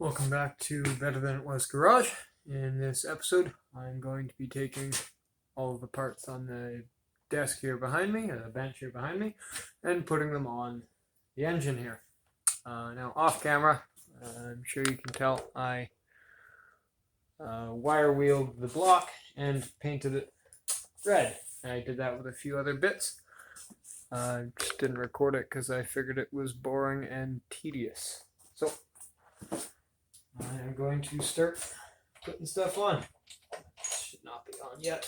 Welcome back to Better Than It Was Garage. In this episode, I'm going to be taking all of the parts on the desk here behind me, the bench here behind me, and putting them on the engine here. Now, off camera, I'm sure you can tell I wire wheeled the block and painted it red. I did that with a few other bits. Just didn't record it because I figured it was boring and tedious. So, I'm going to start putting stuff on. Should not be on yet.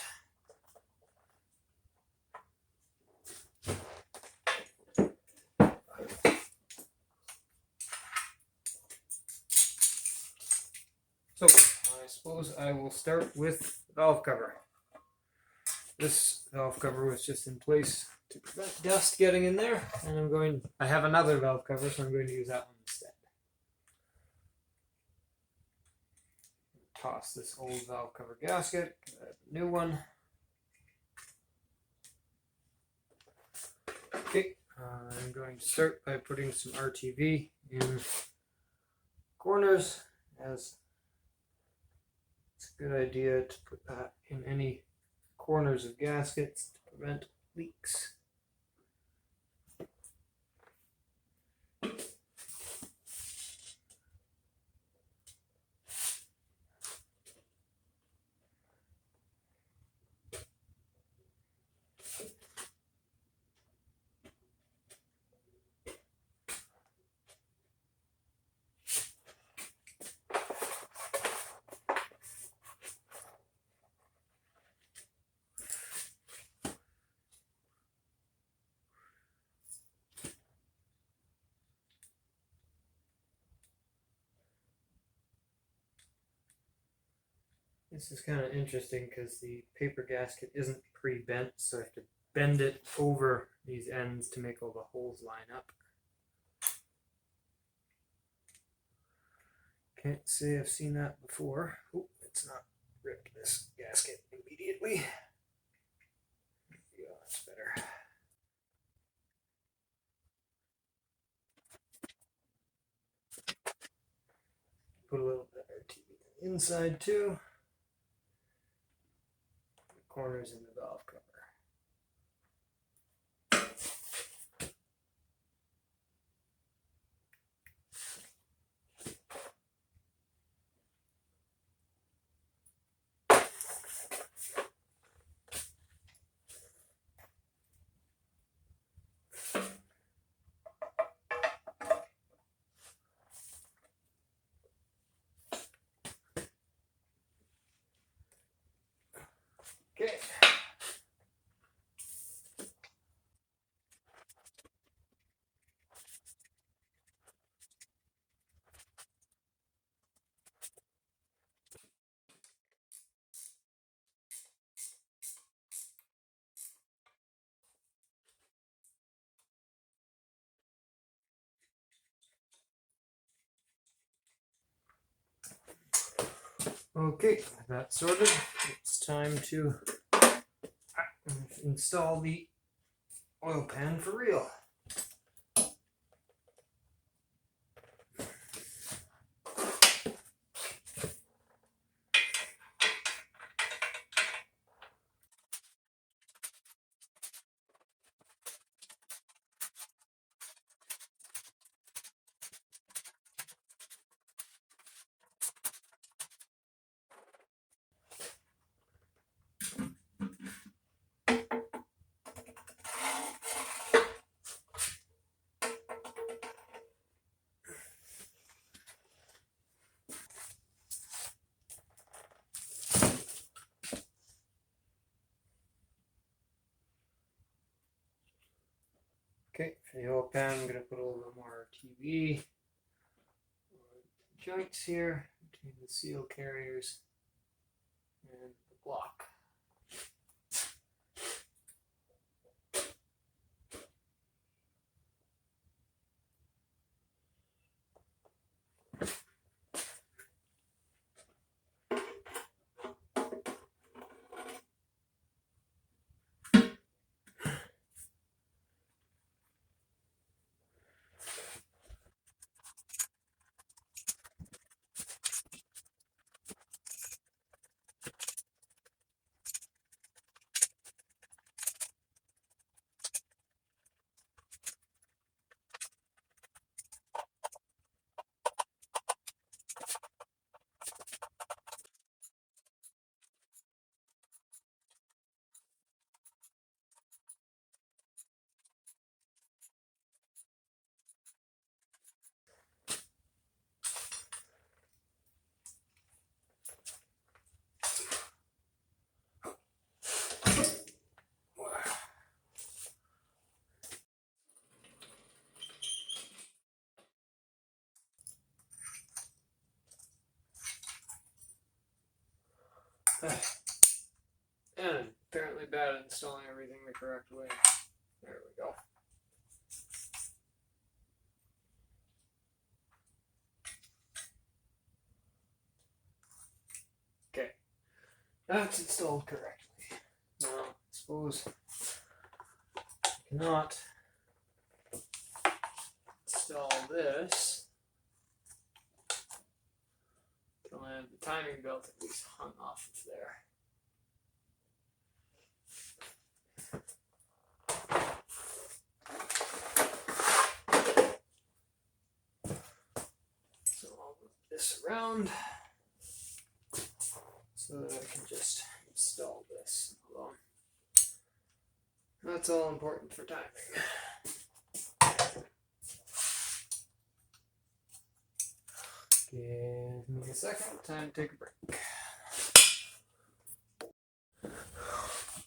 So, I suppose I will start with the valve cover. This valve cover was just in place to prevent dust getting in there, and I have another valve cover, so I'm going to use that one instead. Toss this old valve cover gasket, get a new one. Okay, I'm going to start by putting some RTV in corners, as it's a good idea to put that in any corners of gaskets to prevent leaks. This is kind of interesting because the paper gasket isn't pre-bent, so I have to bend it over these ends to make all the holes line up. Can't say I've seen that before. Oh, it's not ripped this gasket immediately. Yeah, that's better. Put a little bit of RTV inside too. Corners in the valve cover. Okay. Okay, that's sorted. It's time to install the oil pan for real. Okay, for the oil pan, I'm going to put a little bit more TV joints here between the seal carriers and the block. And apparently bad at installing everything the correct way. There we go. Okay, that's installed correctly. Now, I suppose I cannot install this until I have the timing belt at least hung off of there. So I'll move this around so that I can just install this alone. That's all important for timing. Give me a second, time to take a break.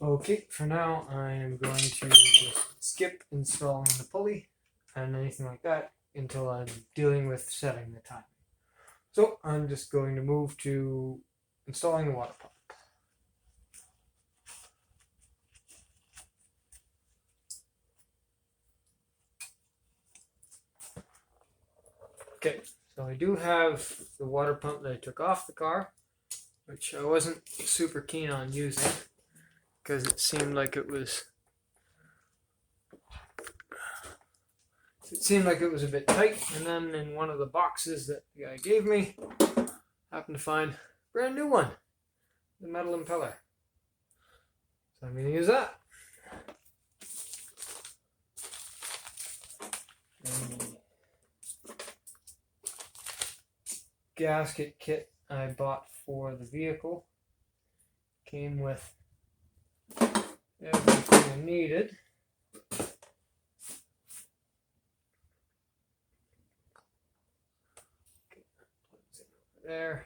Okay, for now I am going to just skip installing the pulley and anything like that until I'm dealing with setting the timing. So I'm just going to move to installing the water pump. Okay, so I do have the water pump that I took off the car, which I wasn't super keen on using because it seemed like it was a bit tight. And then in one of the boxes that the guy gave me, happened to find a brand new one, the metal impeller. So I'm going to use that. And gasket kit I bought for the vehicle came with everything I needed. Okay, plugs in over there.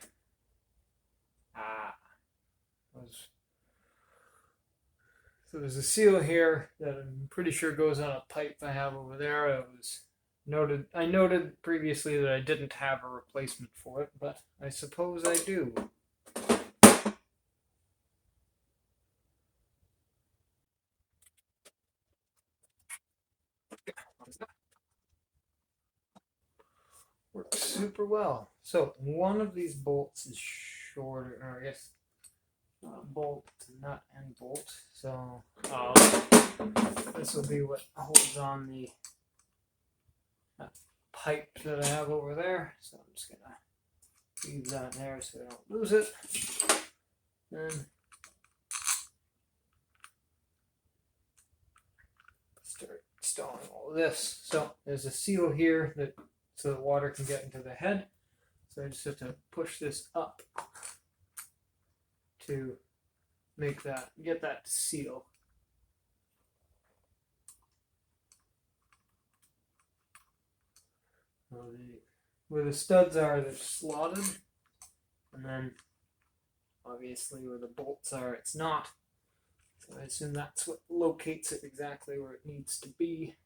So there's a seal here that I'm pretty sure goes on a pipe I have over there. I noted previously that I didn't have a replacement for it, but I suppose I do. Works super well. So one of these bolts is shorter, or I guess bolt, nut and bolt. So this will be what holds on the pipe that I have over there. So I'm just gonna leave that there so I don't lose it. And start installing all of this. So there's a seal here that so that water can get into the head. So I just have to push this up to get that to seal. Where the studs are, they're slotted, and then obviously where the bolts are, it's not. So I assume that's what locates it exactly where it needs to be.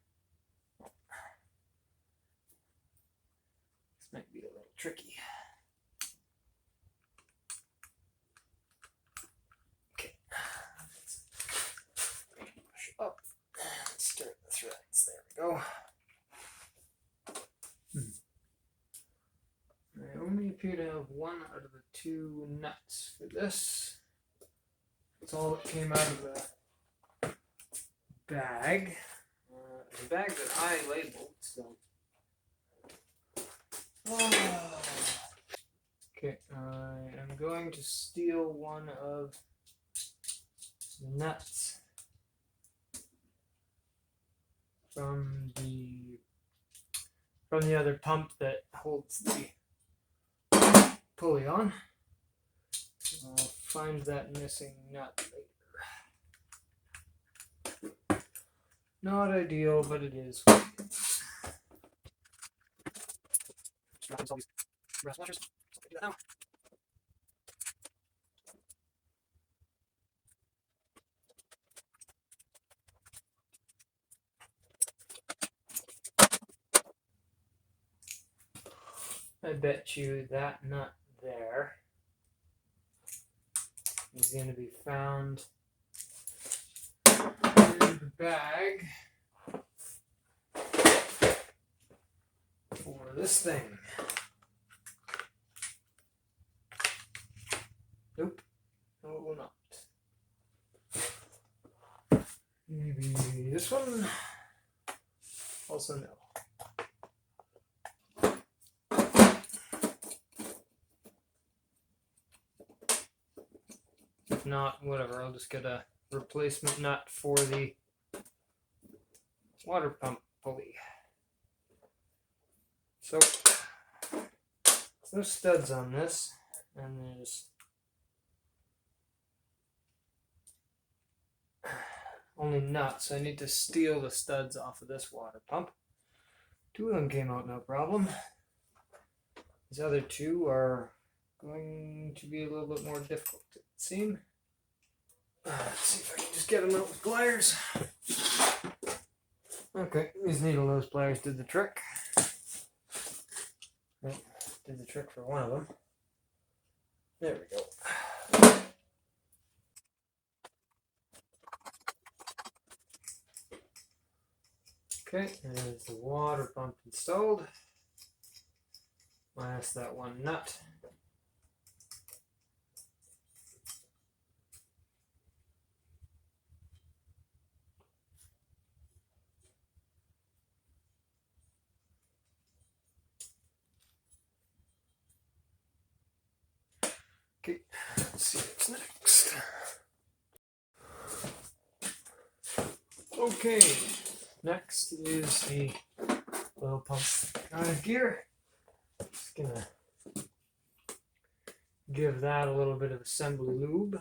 This might be a little tricky. Okay, push up and start the threads. There we go. I only appear to have one out of the two nuts for this. That's all that came out of the bag. The bag that I labeled, so. Okay, I am going to steal one of the nuts from the other pump that holds the pulley on. I'll find that missing nut later. Not ideal, but it is. Brass washers. So I do that now. I bet you that nut there is going to be found in the bag for this thing. Nope, no it will not. Maybe this one? Also no. If not, whatever, I'll just get a replacement nut for the water pump pulley. So, there's no studs on this, and there's only nuts. I need to steal the studs off of this water pump. 2 of them came out no problem. These other 2 are going to be a little bit more difficult, it would seem. Let's see if I can just get them out with pliers. Okay, these needle nose pliers did the trick. Right, did the trick for one of them. There we go. Okay, there's the water pump installed. Minus that one nut. Okay, let's see what's next. Okay, next is the oil pump gear. Just gonna give that a little bit of assembly lube.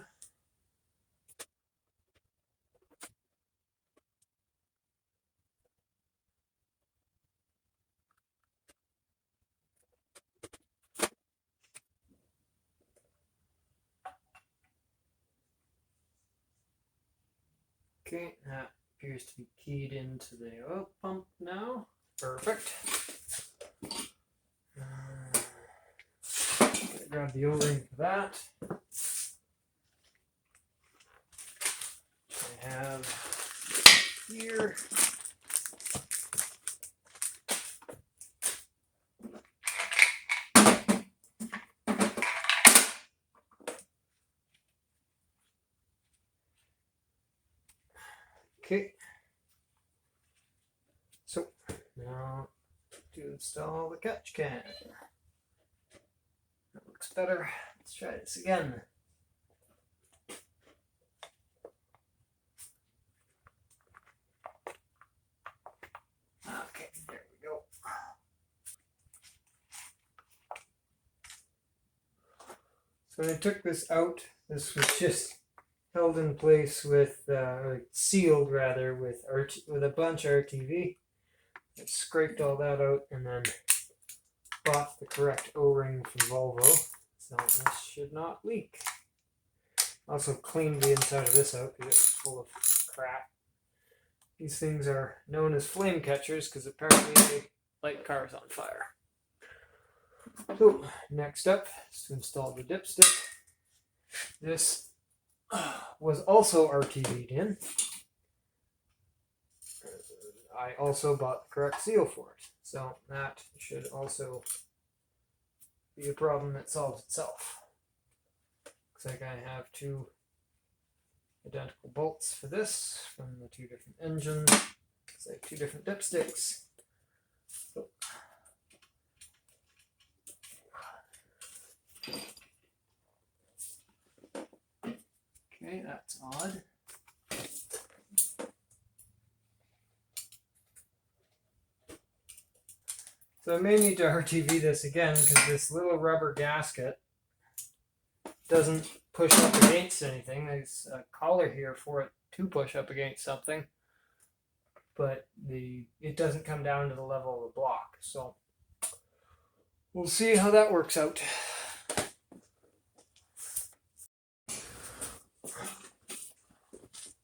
Okay, that appears to be keyed into the oil pump now. Perfect. Gonna grab the O-ring for that. I have here. Okay, so now to install the catch can. That looks better. Let's try this again. Okay, there we go. So when I took this out, this was just held in place with, sealed rather, with a bunch RTV. I scraped all that out and then bought the correct O-ring from Volvo, so this should not leak. Also cleaned the inside of this out because it was full of crap. These things are known as flame catchers because apparently they light cars on fire. So next up is to install the dipstick. This was also RTV'd in. I also bought the correct seal for it, so that should also be a problem that solves itself. Looks like I have 2 identical bolts for this from the 2 different engines. Looks like 2 different dipsticks. So, okay, that's odd. So I may need to RTV this again because this little rubber gasket doesn't push up against anything. There's a collar here for it to push up against something, but it doesn't come down to the level of the block. So we'll see how that works out.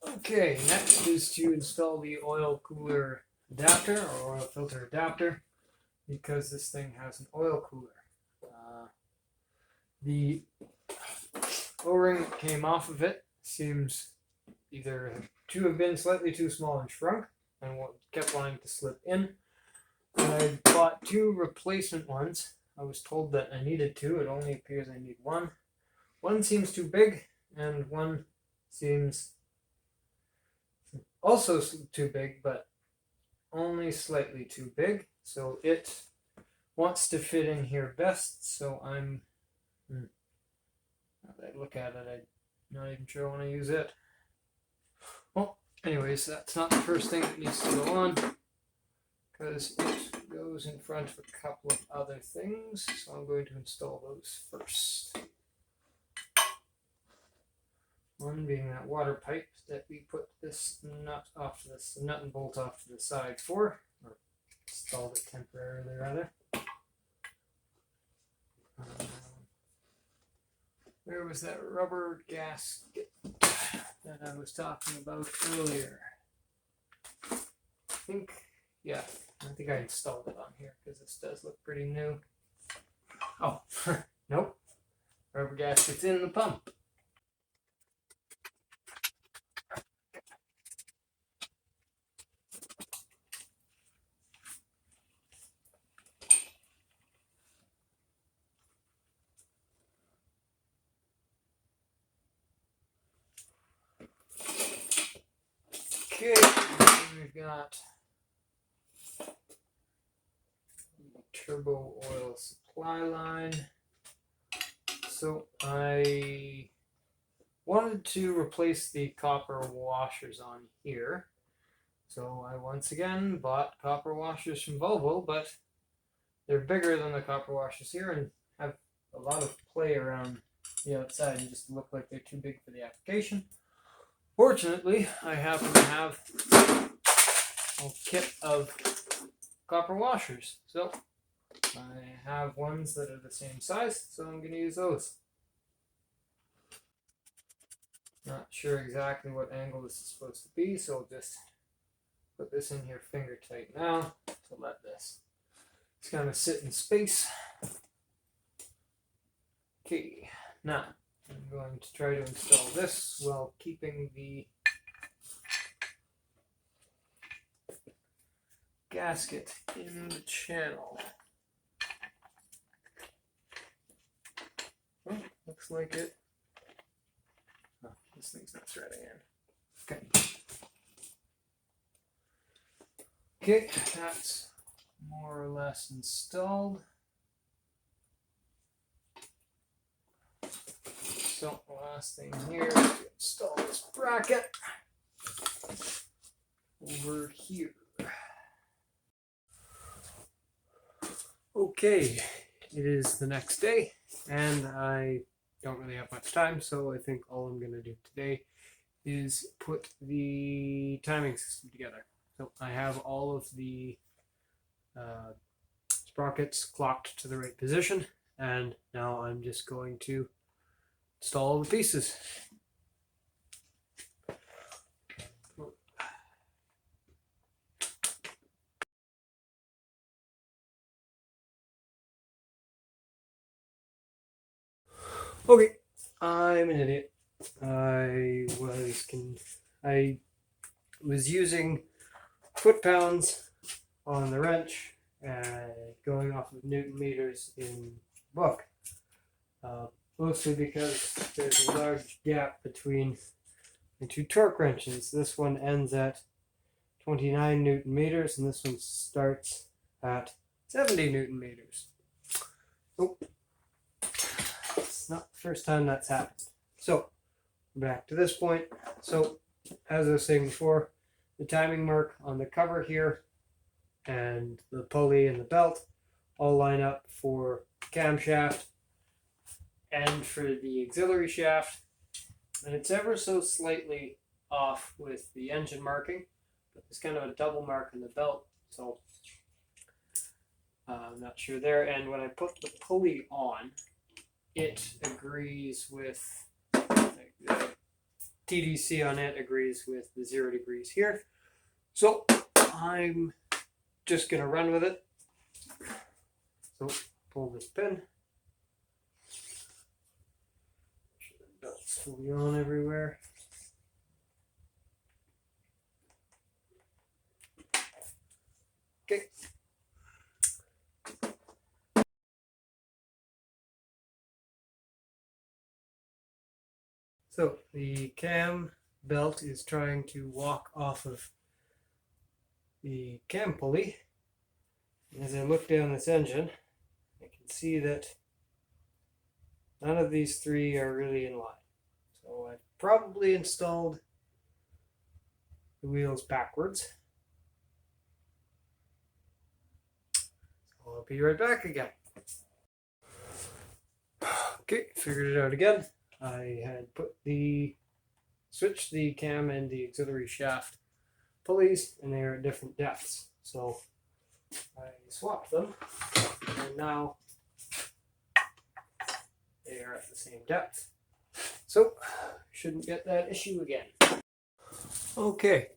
Okay, next is to install the oil cooler adapter or oil filter adapter because this thing has an oil cooler. The O-ring that came off of it seems either to have been slightly too small and shrunk and kept wanting to slip in. And I bought 2 replacement ones. I was told that I needed 2. It only appears I need 1. One seems too big, and one seems also too big, but only slightly too big. So it wants to fit in here best. So I'm, now that I look at it, I'm not even sure I want to use it. Well, anyways, that's not the first thing that needs to go on, because it goes in front of a couple of other things. So I'm going to install those first. One being that water pipe that we put this nut and bolt off to the side for, or installed it temporarily rather. Where was that rubber gasket that I was talking about earlier? I think I installed it on here because this does look pretty new. Oh, nope. Rubber gasket's in the pump. Okay, we've got the turbo oil supply line. So I wanted to replace the copper washers on here. So I once again bought copper washers from Volvo, but they're bigger than the copper washers here and have a lot of play around the outside and just look like they're too big for the application. Fortunately, I happen to have a kit of copper washers, so I have ones that are the same size, so I'm going to use those. Not sure exactly what angle this is supposed to be, so I'll just put this in here finger tight now to let this just kind of sit in space. Okay, now I'm going to try to install this while keeping the gasket in the channel. Oh, looks like it. Oh, this thing's not threading in. Okay. Okay, that's more or less installed. So the last thing here is to install this bracket over here. Okay, it is the next day, and I don't really have much time, so I think all I'm going to do today is put the timing system together. So I have all of the sprockets clocked to the right position, and now I'm just going to install all the pieces. Okay, I'm an idiot. I was using foot-pounds on the wrench, going off of Newton meters in the book. Mostly because there's a large gap between the 2 torque wrenches. This one ends at 29 Newton meters, and this one starts at 70 Newton meters. Oh, it's not the first time that's happened. So, back to this point. So, as I was saying before, the timing mark on the cover here and the pulley and the belt all line up for camshaft and for the auxiliary shaft, and it's ever so slightly off with the engine marking, but there's kind of a double mark in the belt, so I'm not sure there. And when I put the pulley on, it agrees with the TDC on it agrees with the 0 degrees here, so I'm just gonna run with it. So pull this pin. It's fully on everywhere. Okay. So the cam belt is trying to walk off of the cam pulley. As I look down this engine, I can see that none of these three are really in line. So I probably installed the wheels backwards. So I'll be right back again. Okay, figured it out again. I had switched the cam and the auxiliary shaft pulleys, and they are at different depths. So I swapped them, and now they are at the same depth. So shouldn't get that issue again. Okay,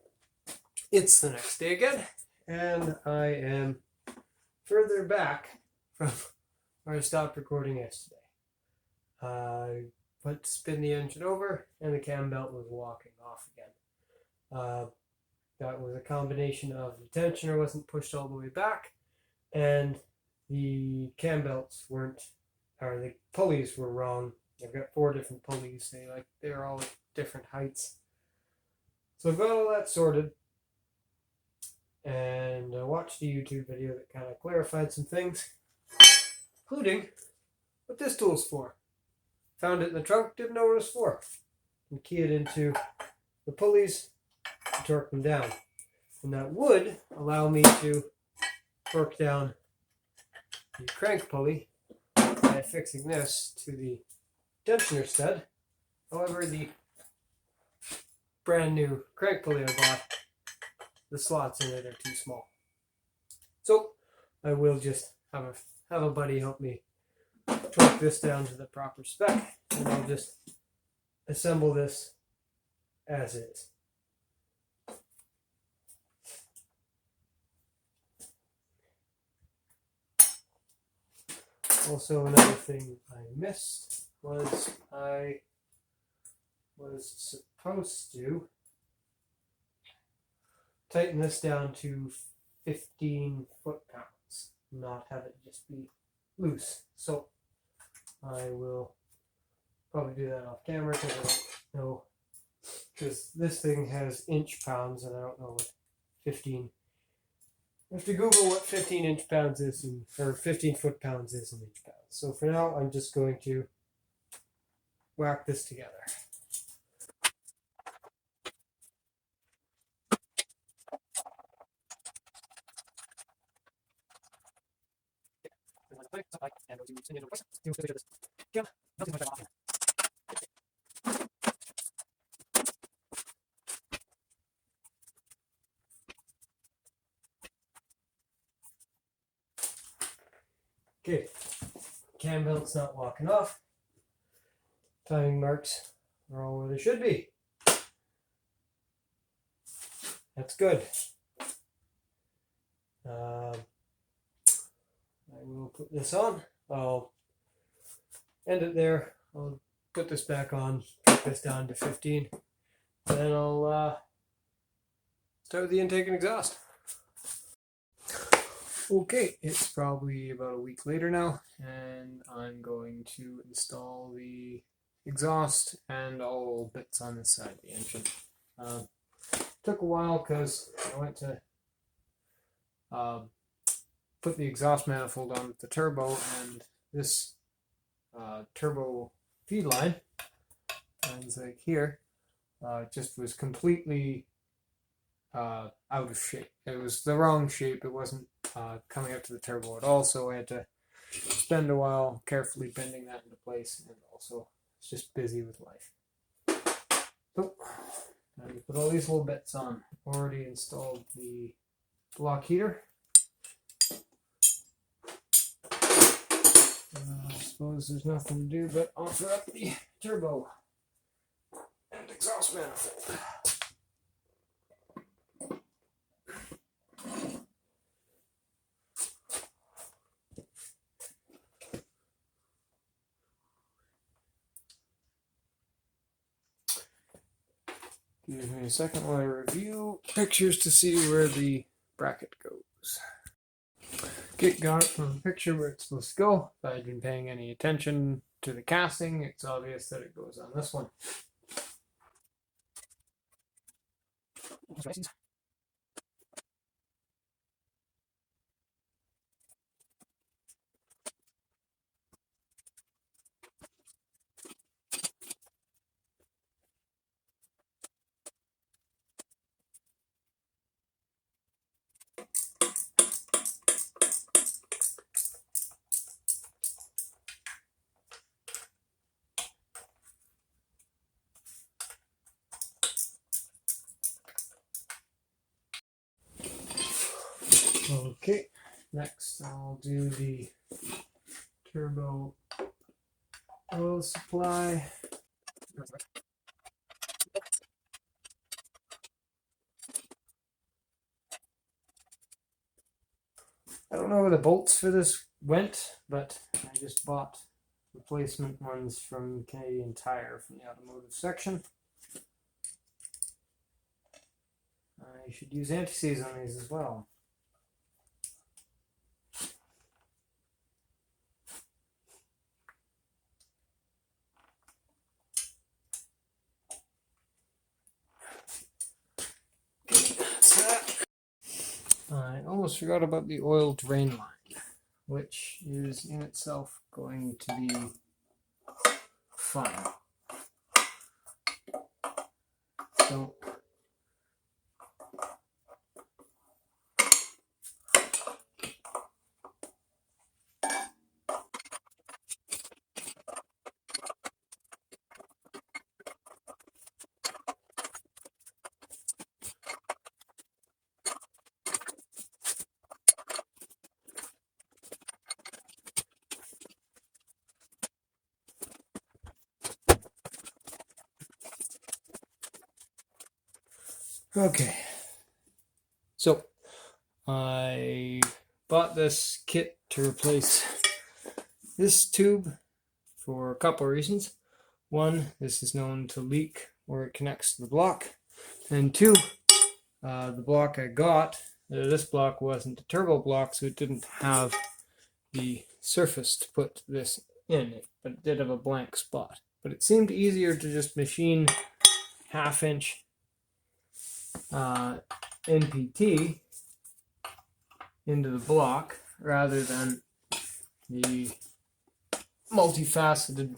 it's the next day again, and I am further back from where I stopped recording yesterday. I went to spin the engine over, and the cam belt was walking off again. That was a combination of the tensioner wasn't pushed all the way back, and the cam belts weren't, or the pulleys were wrong. I've got 4 different pulleys. They're all at different heights. So I've got all that sorted, and I watched a YouTube video that kind of clarified some things, including what this tool's for. Found it in the trunk, didn't know what it was for. And key it into the pulleys to torque them down. And that would allow me to torque down the crank pulley by fixing this to the tensioner stud. However, the brand new crank pulley I bought, the slots in it are too small. So I will just have a buddy help me torque this down to the proper spec, and I'll just assemble this as is. Also, another thing I missed was I was supposed to tighten this down to 15 foot-pounds, not have it just be loose. So I will probably do that off camera because I don't know, because this thing has inch pounds and I don't know what 15. I have to Google what 15 inch pounds is, or 15 foot-pounds is in inch pounds. So for now, I'm just going to whack this together. Okay, cam belt's not walking off. Timing marks are all where they should be. That's good. I will put this on. I'll end it there. I'll put this back on, put this down to 15. Then I'll start with the intake and exhaust. Okay, it's probably about a week later now, and I'm going to install the exhaust and all bits on this side of the engine. Took a while because I went to put the exhaust manifold on the turbo, and this turbo feed line, lines like here, just was completely out of shape. It was the wrong shape. It wasn't coming up to the turbo at all, so I had to spend a while carefully bending that into place, and also it's just busy with life. So now you put all these little bits on. Already installed the block heater. I suppose there's nothing to do but offer up the turbo and exhaust manifold. Excuse me a second while I review pictures to see where the bracket goes. Okay, got it from the picture where it's supposed to go. If I'd been paying any attention to the casting, it's obvious that it goes on this one. Okay, next I'll do the turbo oil supply. I don't know where the bolts for this went, but I just bought replacement ones from Canadian Tire from the automotive section. I should use anti-seize on these as well. That's that. I almost forgot about the oil drain line, which is in itself going to be fun. So okay, so I bought this kit to replace this tube for a couple of reasons. One, this is known to leak where it connects to the block, and two, the block I got, this block wasn't a turbo block, so it didn't have the surface to put this in, but it did have a blank spot. But it seemed easier to just machine half-inch NPT into the block rather than the multifaceted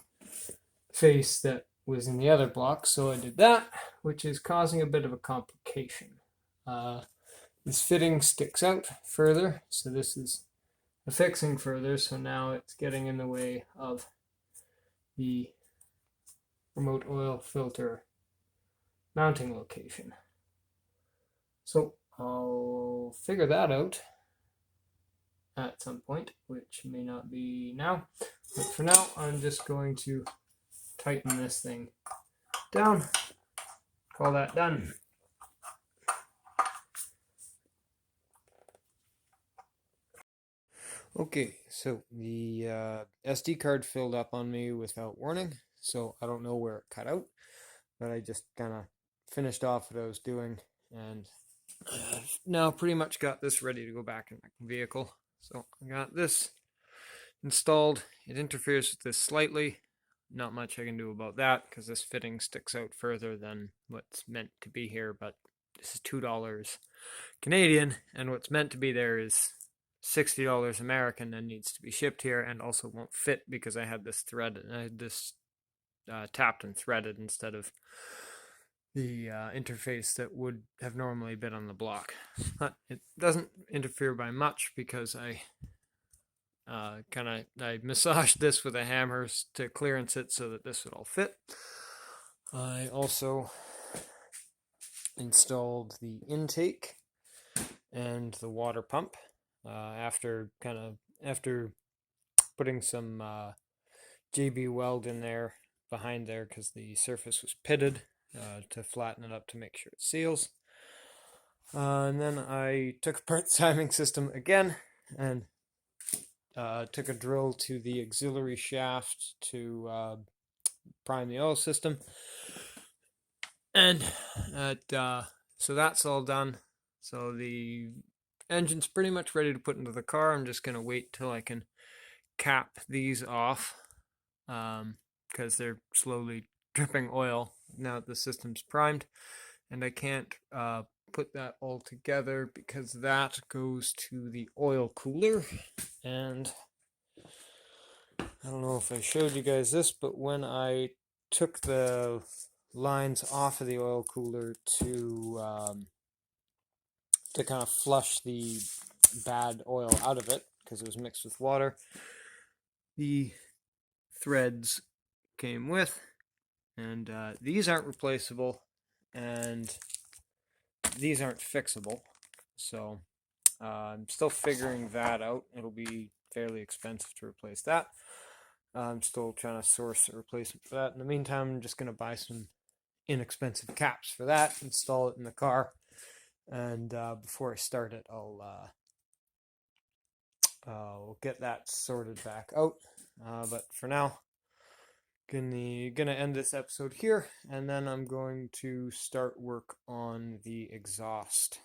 face that was in the other block. So I did that, which is causing a bit of a complication. This fitting sticks out further, so this is affixing further, so now it's getting in the way of the remote oil filter mounting location. So I'll figure that out at some point, which may not be now. But for now, I'm just going to tighten this thing down. Call that done. Okay, so the SD card filled up on me without warning, so I don't know where it cut out, but I just kind of finished off what I was doing, and now pretty much got this ready to go back in my vehicle. So I got this installed. It interferes with this slightly. Not much I can do about that because this fitting sticks out further than what's meant to be here, but this is $2 Canadian, and what's meant to be there is $60 American and needs to be shipped here, and also won't fit because I had this thread, I had this tapped and threaded instead of the interface that would have normally been on the block. But it doesn't interfere by much because I I massaged this with a hammer to clearance it so that this would all fit. I also installed the intake and the water pump after putting some JB weld in there behind there because the surface was pitted to flatten it up to make sure it seals. And then I took apart the timing system again and took a drill to the auxiliary shaft to prime the oil system. And so that's all done. So the engine's pretty much ready to put into the car. I'm just gonna wait till I can cap these off, because they're slowly dripping oil now that the system's primed, and I can't put that all together because that goes to the oil cooler. And I don't know if I showed you guys this, but when I took the lines off of the oil cooler to kind of flush the bad oil out of it because it was mixed with water, the threads came with, and these aren't replaceable, and these aren't fixable. So I'm still figuring that out. It'll be fairly expensive to replace that. I'm still trying to source a replacement for that. In the meantime, I'm just going to buy some inexpensive caps for that, install it in the car, and before I start it, I'll get that sorted back out. But for now, gonna end this episode here, and then I'm going to start work on the exhaust.